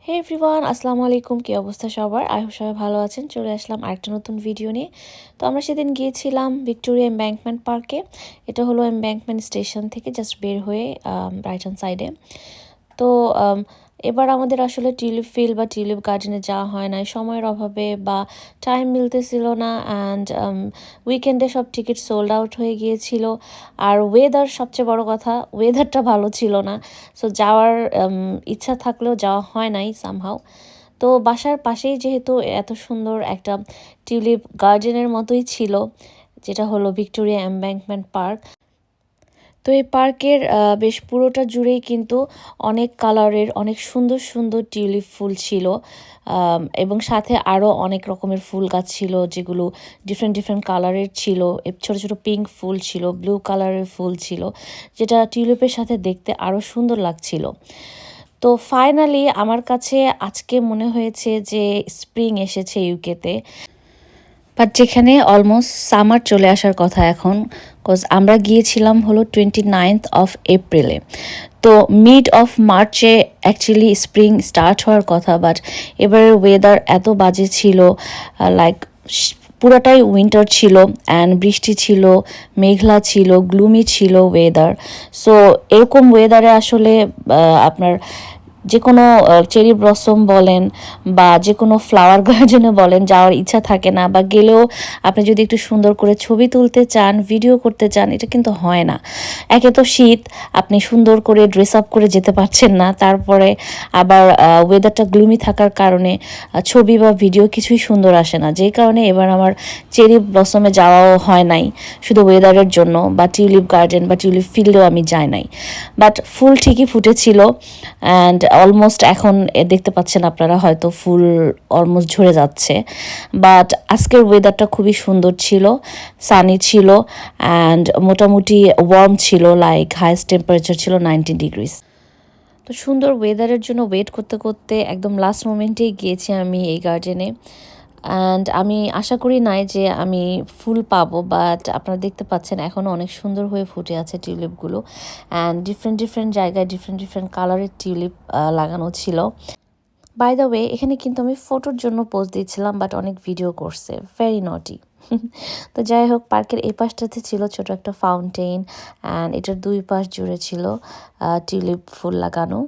হে everyone, আসসালামু আলাইকুম। কী অবস্থা সবার? আই হোপ সবাই ভালো আছেন। চলে আসলাম আরেকটা নতুন ভিডিও নিয়ে। তো আমরা সেদিন গিয়েছিলাম ভিক্টোরিয়া এম্ব্যাঙ্কমেন্ট পার্কে। এটা হলো এম্ব্যাঙ্কমেন্ট স্টেশন থেকে জাস্ট বের হয়ে রাইট হ্যান্ড সাইডে। তো এবার আমাদের আসলে টিউলিপ ফিল্ড বা টিউলিপ গার্ডেনে যাওয়া হয় না, সময়ের অভাবে বা টাইম মিলতেছিল না। অ্যান্ড উইকেন্ডে সব টিকিট সোল্ড আউট হয়ে গিয়েছিল। আর ওয়েদার, সবচেয়ে বড় কথা, ওয়েদারটা ভালো ছিল না। সো যাওয়ার ইচ্ছা থাকলেও যাওয়া হয় নাই সামহাও। তো বাসার পাশেই যেহেতু এত সুন্দর একটা টিউলিপ গার্ডেনের মতোই ছিল, যেটা হলো ভিক্টোরিয়া এম্ব্যাঙ্কমেন্ট পার্ক। তো এই পার্কের বেশ পুরোটা জুড়েই কিন্তু অনেক কালারের অনেক সুন্দর সুন্দর টিউলিপ ফুল ছিল, এবং সাথে আরও অনেক রকমের ফুল গাছ ছিল যেগুলো ডিফারেন্ট ডিফারেন্ট কালারের ছিল। ছোটো ছোটো পিঙ্ক ফুল ছিল, ব্লু কালারের ফুল ছিল, যেটা টিউলিপের সাথে দেখতে আরও সুন্দর লাগছিল। তো ফাইনালি আমার কাছে আজকে মনে হয়েছে যে স্প্রিং এসেছে ইউকেতে, বাট যেখানে অলমোস্ট সামার চলে আসার কথা এখন। কজ আমরা গিয়েছিলাম হলো 29th অফ এপ্রিলে। তো মিড অফ মার্চে অ্যাকচুয়ালি স্প্রিং স্টার্ট হওয়ার কথা, বাট এবারের ওয়েদার এত বাজে ছিল, লাইক পুরাটাই উইন্টার ছিল অ্যান্ড বৃষ্টি ছিল, মেঘলা ছিল, গ্লুমি ছিল ওয়েদার। সো এরকম ওয়েদারে আসলে আপনার যে কোনো চেরি ব্লসম বলেন বা যে কোনো ফ্লাওয়ার গার্ডেনে বলেন যাওয়ার ইচ্ছা থাকে না, বা গেলেও আপনি যদি একটু সুন্দর করে ছবি তুলতে চান, ভিডিও করতে চান, এটা কিন্তু হয় না। একে তো শীত, আপনি সুন্দর করে ড্রেস আপ করে যেতে পারছেন না, তারপরে আবার ওয়েদারটা গ্লুমি থাকার কারণে ছবি বা ভিডিও কিছুই সুন্দর আসে না। যেই কারণে এবার আমার চেরি ব্লসমে যাওয়াও হয় নাই, শুধু ওয়েদারের জন্য, বা টিউলিপ গার্ডেন বা টিউলিপ ফিল্ডেও আমি যাই নাই। বাট ফুল ঠিকই ফুটেছিল অ্যান্ড অলমোস্ট এখন দেখতে পাচ্ছেন আপনারা হয়তো ফুল অলমোস্ট ঝরে যাচ্ছে। বাট আজকের ওয়েদারটা খুবই সুন্দর ছিল, সানি ছিল অ্যান্ড মোটামুটি ওয়ার্ম ছিল, লাইক হাইস্ট টেম্পারেচার ছিল 19 ডিগ্রিজ। তো সুন্দর ওয়েদারের জন্য ওয়েট করতে করতে একদম লাস্ট মোমেন্টেই গিয়েছি আমি এই গার্ডেনে। অ্যান্ড আমি আশা করি নাই যে আমি ফুল পাবো, বাট আপনারা দেখতে পাচ্ছেন এখনও অনেক সুন্দর হয়ে ফুটে আছে টিউলিপগুলো। অ্যান্ড ডিফারেন্ট ডিফারেন্ট জায়গায় ডিফারেন্ট ডিফারেন্ট কালারের টিউলিপ লাগানো ছিল। বাই দ্য ওয়ে, এখানে কিন্তু আমি ফটোর জন্য পোজ দিয়েছিলাম, বাট অনেক ভিডিও করছে, ভেরি নটি। তো যাই হোক, পার্কের এই পাশটাতে ছিল ছোট একটা ফাউন্টেন অ্যান্ড এটার দুই পাশ জুড়ে ছিল টিউলিপ ফুল লাগানো।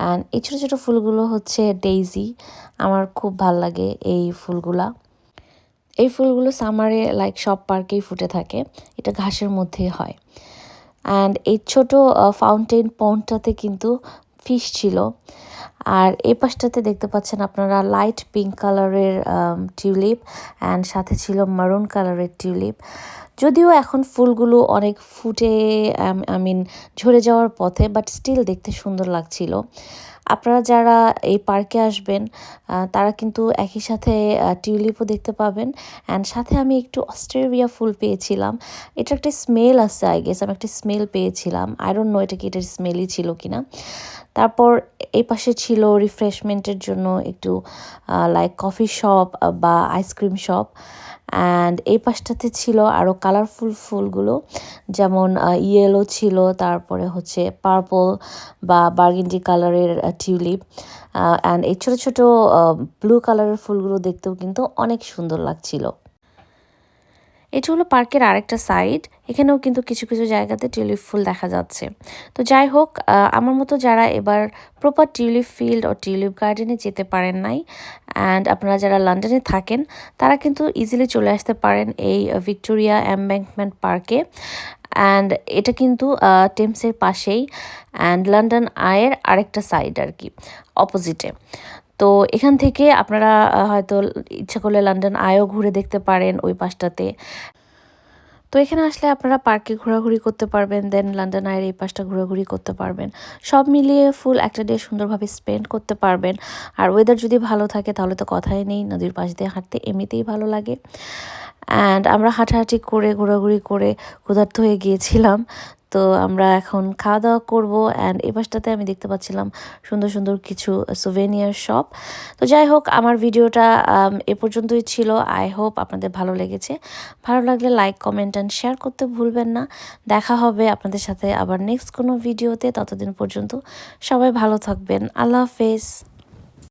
অ্যান্ড এই ছোটো ছোটো ফুলগুলো হচ্ছে ডেইজি। আমার খুব ভাল লাগে এই ফুলগুলা। এই ফুলগুলো সামারে লাইক সব পার্কেই ফুটে থাকে, এটা ঘাসের মধ্যে হয়। অ্যান্ড এই ছোট ফাউন্টেন পন্ডটাতে কিন্তু ফিশ ছিল। আর এই পাশটাতে দেখতে পাচ্ছেন আপনারা লাইট পিঙ্ক কালারের টিউলিপ অ্যান্ড সাথে ছিল মারুন কালারের টিউলিপ। যদিও এখন ফুলগুলো অনেক ফুটে, ঝরে যাওয়ার পথে, বাট স্টিল দেখতে সুন্দর লাগছিল। আপনারা যারা এই পার্কে আসবেন তারা কিন্তু একই সাথে টিউলিপও দেখতে পাবেন। অ্যান্ড সাথে আমি একটু অস্ট্রেলিয়া ফুল পেয়েছিলাম। এটা একটা স্মেল আছে, আই গেস আমি একটা স্মেল পেয়েছিলাম, আই ডোন্ট নো এটা কি এটার স্মেলই ছিল কিনা। তারপর এই পাশে ছিল রিফ্রেশমেন্টের জন্য একটু লাইক কফি শপ বা আইসক্রিম শপ। অ্যান্ড এই পাশটাতে ছিল আরও কালারফুল ফুলগুলো, যেমন ইয়েলো ছিল, তারপরে হচ্ছে পার্পল বা বার্গেন্ডি কালারের টিউলিপ। অ্যান্ড এই ছোটো ছোটো ব্লু কালারের ফুলগুলো দেখতেও কিন্তু অনেক সুন্দর লাগছিল। এটা হলো পার্কের আরেকটা সাইড, এখানেও কিন্তু কিছু কিছু জায়গাতে টিউলিপ ফুল দেখা যাচ্ছে। তো যাই হোক, আমার মতো যারা এবার প্রপার টিউলিপ ফিল্ড ও টিউলিপ গার্ডেনে যেতে পারেন নাই, অ্যান্ড আপনারা যারা লন্ডনে থাকেন তারা কিন্তু ইজিলি চলে আসতে পারেন এই ভিক্টোরিয়া এম্ব্যাঙ্কমেন্ট পার্কে। অ্যান্ড এটা কিন্তু টেমসের পাশেই, অ্যান্ড লন্ডন আইয়ের আরেকটা সাইড আর কি, অপোজিটে। তো এখান থেকে আপনারা হয়তো ইচ্ছা করলে লন্ডন আইও ঘুরে দেখতে পারেন ওই পাশটাতে। তো এখানে আসলে আপনারা পার্কে ঘোরাঘুরি করতে পারবেন, দেন লন্ডন আইয়ের এই পাশটা ঘোরাঘুরি করতে পারবেন। সব মিলিয়ে ফুল একটা ডে সুন্দরভাবে স্পেন্ড করতে পারবেন। আর ওয়েদার যদি ভালো থাকে তাহলে তো কথাই নেই, নদীর পাশ দিয়ে হাঁটতে এমনিতেই ভালো লাগে। অ্যান্ড আমরা হাঁটাহাঁটি করে ঘোরাঘুরি করে ক্ষুধার্ত হয়ে গিয়েছিলাম। তো আমরা এখন খাওয়া দাওয়া করবো। অ্যান্ড এই পাশটাতে আমি দেখতে পাচ্ছিলাম সুন্দর সুন্দর কিছু সুভেনিয়ার শপ। তো যাই হোক, আমার ভিডিওটা এ পর্যন্তই ছিল। আই হোপ আপনাদের ভালো লেগেছে। ভালো লাগলে লাইক, কমেন্ট অ্যান্ড শেয়ার করতে ভুলবেন না। দেখা হবে আপনাদের সাথে আবার নেক্সট কোনো ভিডিওতে। ততদিন পর্যন্ত সবাই ভালো থাকবেন। আল্লাহ হাফেজ।